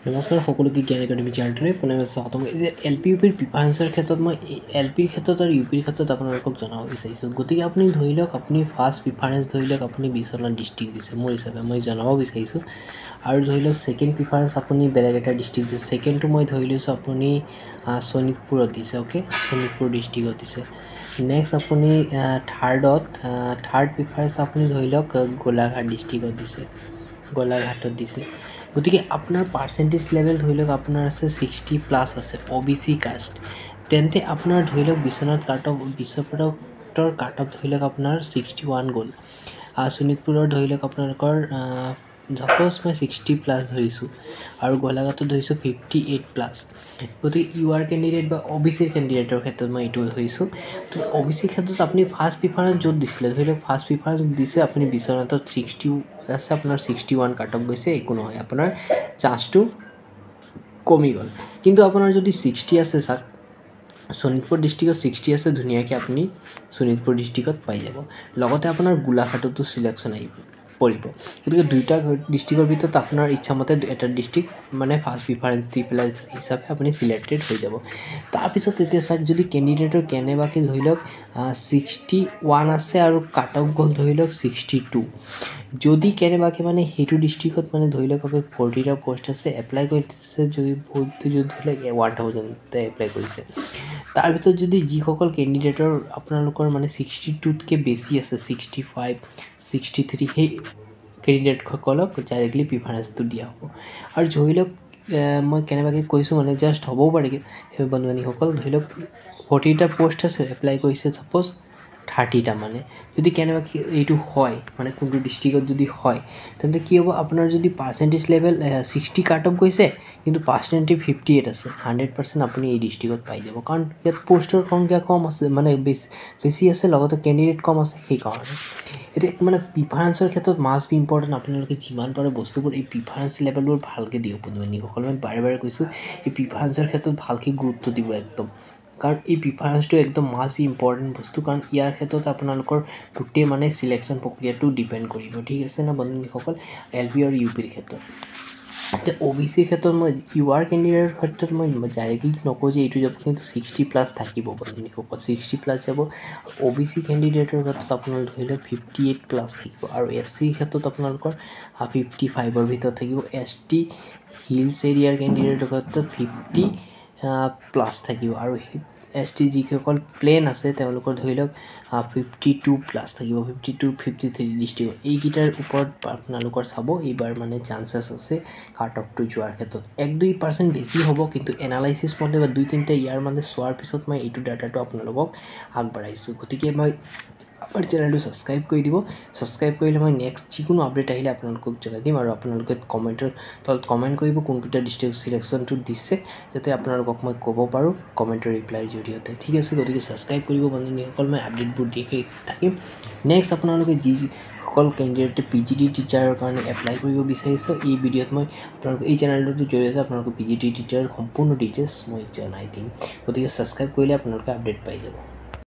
নমস্কাৰ সকলোকে জ্ঞান একাডেমি চেনেলটোলৈ পুনৰবাৰ স্বাগতম। যে এল পি ইউ পিৰ প্ৰিফাৰেঞ্চৰ ক্ষেত্ৰত মই এল পিৰ ক্ষেত্ৰত আৰু ইউ পিৰ ক্ষেত্ৰত আপোনালোকক জনাব বিচাৰিছোঁ। গতিকে আপুনি ধৰি লওক আপুনি ফাৰ্ষ্ট প্ৰিফাৰেঞ্চ ধৰি লওক আপুনি বিশ্বনাথ ডিষ্ট্ৰিক্ট দিছে মোৰ হিচাপে মই জনাব বিচাৰিছোঁ। আৰু ধৰি লওক ছেকেণ্ড প্ৰিফাৰেঞ্চ আপুনি বেলেগ এটা ডিষ্ট্ৰিক্ট দিছে। ছেকেণ্ডটো মই ধৰি লৈছোঁ আপুনি শোণিতপুৰত দিছে। অ'কে, শোণিতপুৰ ডিষ্ট্ৰিক্টত দিছে। নেক্সট আপুনি থাৰ্ড প্ৰিফাৰেঞ্চ আপুনি ধৰি লওক গোলাঘাট ডিষ্ট্ৰিক্টত দিছে, গোলাঘাটত দিছে। গতিকে আপোনাৰ পাৰ্চেণ্টেজ লেভেল ধৰি লওক আপোনাৰ আছে 60+ আছে OBC কাষ্ট, তেন্তে আপোনাৰ ধৰি লওক বিশ্বনাথ বিশ্বনাথৰ কাট অফ ধৰি লওক আপোনাৰ 61 গ'ল। শোণিতপুৰৰ ধৰি লওক আপোনালোকৰ ছাপ'জ মই 60+ ধৰিছোঁ আৰু গোলাঘাটত ধৰিছোঁ 58+। গতিকে ইউ আৰ কেণ্ডিডেট বা OBC কেণ্ডিডেটৰ ক্ষেত্ৰত মই এইটো ধৰিছোঁ। তো OBC ক্ষেত্ৰত আপুনি ফাৰ্ষ্ট প্ৰিফাৰেঞ্চ য'ত দিছিলে ধৰি লওক ফাৰ্ষ্ট প্ৰিফাৰেঞ্চ দিছে আপুনি বিশ্বনাথত 60 আছে, আপোনাৰ 61 কাট অফ গৈছে, একো নহয়, আপোনাৰ চান্সটো কমি গ'ল। কিন্তু আপোনাৰ যদি 60 আছে, চাওক শোণিতপুৰ ডিষ্ট্ৰিক্টত 60 আছে, ধুনীয়াকৈ আপুনি শোণিতপুৰ ডিষ্ট্ৰিক্টত পাই যাব। লগতে আপোনাৰ গোলাঘাটতো চিলেকশ্যন পৰিব। গতিকে দুইটা ডিষ্ট্ৰিক্টৰ ভিতৰত আপোনাৰ ইচ্ছামতে এটা ডিষ্ট্ৰিক্ট মানে ফাৰ্ষ্ট প্ৰিফাৰেঞ্চ দি পেলাই হিচাপে আপুনি চিলেক্টেড হৈ যাব। তাৰপিছত এতিয়া চাওক যদি কেণ্ডিডেটৰ কেনেবাকৈ ধৰি লওক 61 আছে আৰু কাট অফ গ'ল ধৰি লওক 62, যদি কেনেবাকৈ মানে সেইটো ডিষ্ট্ৰিক্টত মানে ধৰি লওক আপুনি 40টা পোষ্ট আছে, এপ্লাই কৰিছে যদি ধৰি লওক 1000 এপ্লাই কৰিছে, তাৰ ভিতৰত যদি যিসকল কেণ্ডিডেটৰ আপোনালোকৰ মানে 62তকৈ বেছি আছে, 65 63, সেই কেণ্ডিডেটসকলক ডাইৰেক্টলি প্ৰিফাৰেঞ্চটো দিয়া হ'ব। আৰু ধৰি লওক মই কেনেবাকৈ কৈছোঁ মানে জাষ্ট হ'বও পাৰে সেই বন্ধুবান্ধীসকল ধৰি লওক 40টা পোষ্ট আছে, এপ্লাই কৰিছে ছাপ'জ 30টা, মানে যদি কেনেবাকৈ এইটো হয় মানে কোনটো ডিষ্ট্ৰিক্টত যদি হয়, তেন্তে কি হ'ব, আপোনাৰ যদি পাৰ্চেণ্টেজ লেভেল 60 কাট অফ গৈছে কিন্তু পাৰ্চেণ্টেজ 58 আছে, 100% আপুনি এই ডিষ্ট্ৰিক্টত পাই যাব। কাৰণ ইয়াত পোষ্টৰ সংখ্যা কম আছে, মানে বেছি আছে, লগতে কেণ্ডিডেট কম আছে, সেইকাৰণে। এতিয়া মানে প্ৰিফাৰেঞ্চৰ ক্ষেত্ৰত মাষ্ট বি ইম্পৰ্টেণ্ট, আপোনালোকে যিমান পাৰে বস্তুবোৰ এই প্ৰিফাৰেঞ্চ লেভেলবোৰ ভালকৈ দিয়ক বন্ধুবান্ধীসকল। মই বাৰে বাৰে কৈছোঁ এই প্ৰিফাৰেঞ্চৰ ক্ষেত্ৰত ভালকৈ গুৰুত্ব দিব একদম, কাৰণ এই প্ৰিফাৰেঞ্চটো একদম মাষ্ট বি ইম্পৰ্টেণ্ট বস্তু, কাৰণ ইয়াৰ ক্ষেত্ৰত আপোনালোকৰ গোটেই মানে চিলেকশ্যন প্ৰক্ৰিয়াটো ডিপেণ্ড কৰিব, ঠিক আছে না বন্ধুবান্ধীসকল। এল পি আৰু ইউ পিৰ ক্ষেত্ৰত এতিয়া OBCৰ ক্ষেত্ৰত মই ইউ আৰ কেণ্ডিডেটৰ ক্ষেত্ৰত মই ডাইৰেক্টলি নকওঁ যে এইটো যাব, কিন্তু 60+ থাকিব বন্ধুবান্ধীসকল, 60+ যাব। OBC কেণ্ডিডেটৰ ক্ষেত্ৰত আপোনালোক ধৰি লওক 58+ থাকিব, আৰু SC ক্ষেত্ৰত আপোনালোকৰ 55ৰ ভিতৰত থাকিব। ST হিলছ এৰিয়াৰ কেণ্ডিডেটৰ ক্ষেত্ৰত 50+ থাকিব, আৰু ST যিসকল প্লেন আছে তেওঁলোকৰ ধৰি লওক 52+ থাকিব, 52 53 ডিষ্ট্ৰিক্ট। এইকেইটাৰ ওপৰত আপোনালোকৰ চাব এইবাৰ মানে চান্সেছ আছে কাট অফটো যোৱাৰ ক্ষেত্ৰত 1-2% বেছি হ'ব, কিন্তু এনালাইচিছ মতে বা 2-3টা ইয়াৰ মানে চোৱাৰ পিছত মই এইটো ডাটাটো আপোনালোকক আগবঢ়াইছোঁ। গতিকে মই আমাৰ চেনেলটো ছাবস্ক্ৰাইব কৰি দিব, ছাবস্ক্ৰাইব কৰিলে মই নেক্সট যিকোনো আপডেট আহিলে আপোনালোকক জনাই দিম। আৰু আপোনালোকে কমেণ্টৰ তলত কমেণ্ট কৰিব কোনকেইটা ডিষ্ট্ৰিক্ট চিলেকশ্যনটো দিছে, যাতে আপোনালোকক মই ক'ব পাৰোঁ কমেণ্টৰ ৰিপ্লাইৰ জৰিয়তে, ঠিক আছে। গতিকে ছাবস্ক্ৰাইব কৰিব বন্ধুসকল, মই আপডেটবোৰ দি থাকিম। নেক্সট আপোনালোকে যিসকল কেণ্ডিডেটে PGT টিচাৰৰ কাৰণে এপ্লাই কৰিব বিচাৰিছে, এই ভিডিঅ'ত মই আপোনালোকক এই চেনেলটোৰ জৰিয়তে আপোনালোকক PGT টিচাৰৰ সম্পূৰ্ণ ডিটেইলছ মই জনাই দিম। গতিকে ছাবস্ক্ৰাইব কৰিলে আপোনালোকে আপডেট পাই যাব।